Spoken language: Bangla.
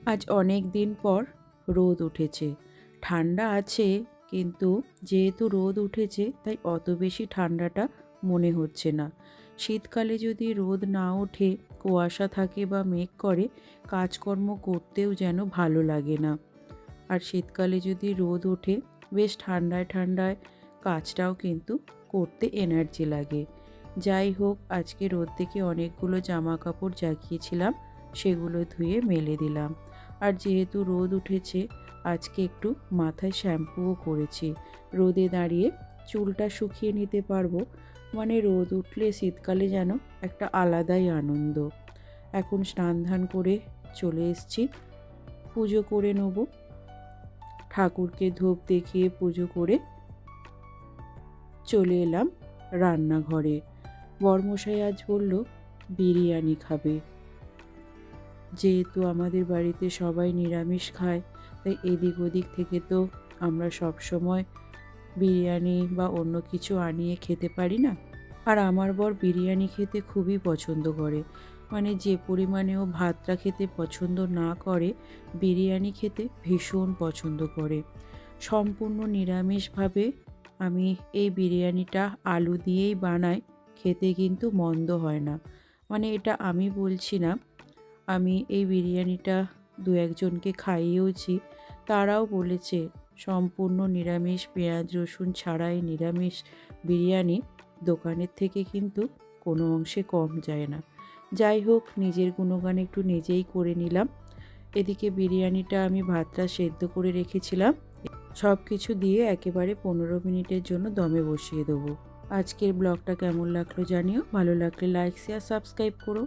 আজ অনেক দিন পর রোদ উঠেছে। ঠান্ডা আছে, কিন্তু যেহেতু রোদ উঠেছে তাই অত বেশি ঠান্ডাটা মনে হচ্ছে না। শীতকালে যদি রোদ না ওঠে, কুয়াশা থাকে বা মেঘ করে, কাজকর্ম করতেও যেন ভালো লাগে না। আর শীতকালে যদি রোদ ওঠে, বেশ ঠান্ডায় ঠান্ডায় কাজটাও কিন্তু করতে এনার্জি লাগে। যাই হোক, আজকে রোদ থেকে অনেকগুলো জামা কাপড় জাগিয়েছিলাম, সেগুলো ধুয়ে মেলে দিলাম। আর যেহেতু রোদ উঠেছে, আজকে একটু মাথায় শ্যাম্পুও করেছি। রোদে দাঁড়িয়ে চুলটা শুকিয়ে নিতে পারবো, মানে রোদ উঠলে শীতকালে যেন একটা আলাদাই আনন্দ। এখন স্নান ধান করে চলে এসেছি, পুজো করে নেব। ঠাকুরকে ধূপ দেখিয়ে পুজো করে চলে এলাম রান্নাঘরে। বরমশাই আজ বলল বিরিয়ানি খাবে। যেহেতু আমাদের বাড়িতে সবাই নিরামিষ খায়, তাই এদিক ওদিক থেকে তো আমরা সব সময় বিরিয়ানি বা অন্য কিছু আনিয়ে খেতে পারি না। আর আমার বর বিরিয়ানি খেতে খুবই পছন্দ করে, মানে যে পরিমাণে ও ভাতটা খেতে পছন্দ না করে, বিরিয়ানি খেতে ভীষণ পছন্দ করে। সম্পূর্ণ নিরামিষভাবে আমি এই বিরিয়ানিটা আলু দিয়েই বানাই, খেতে কিন্তু মন্দ হয় না। মানে এটা আমি বলছি না, আমি এই বিরিয়ানিটা দু একজনকে খাইয়েওছি, তারাও বলেছে সম্পূর্ণ নিরামিষ, পেঁয়াজ রসুন ছাড়াই নিরামিষ বিরিয়ানি দোকানের থেকে কিন্তু কোনো অংশে কম যায় না। যাই হোক, নিজের গুণগান একটু নিজেই করে নিলাম। এদিকে বিরিয়ানিটা আমি ভাতটা সেদ্ধ করে রেখেছিলাম, সব কিছু দিয়ে একেবারে 15 মিনিটের জন্য দমে বসিয়ে দেবো। আজকের ব্লগটা কেমন লাগলো জানিও, ভালো লাগলে লাইক শেয়ার সাবস্ক্রাইব করো।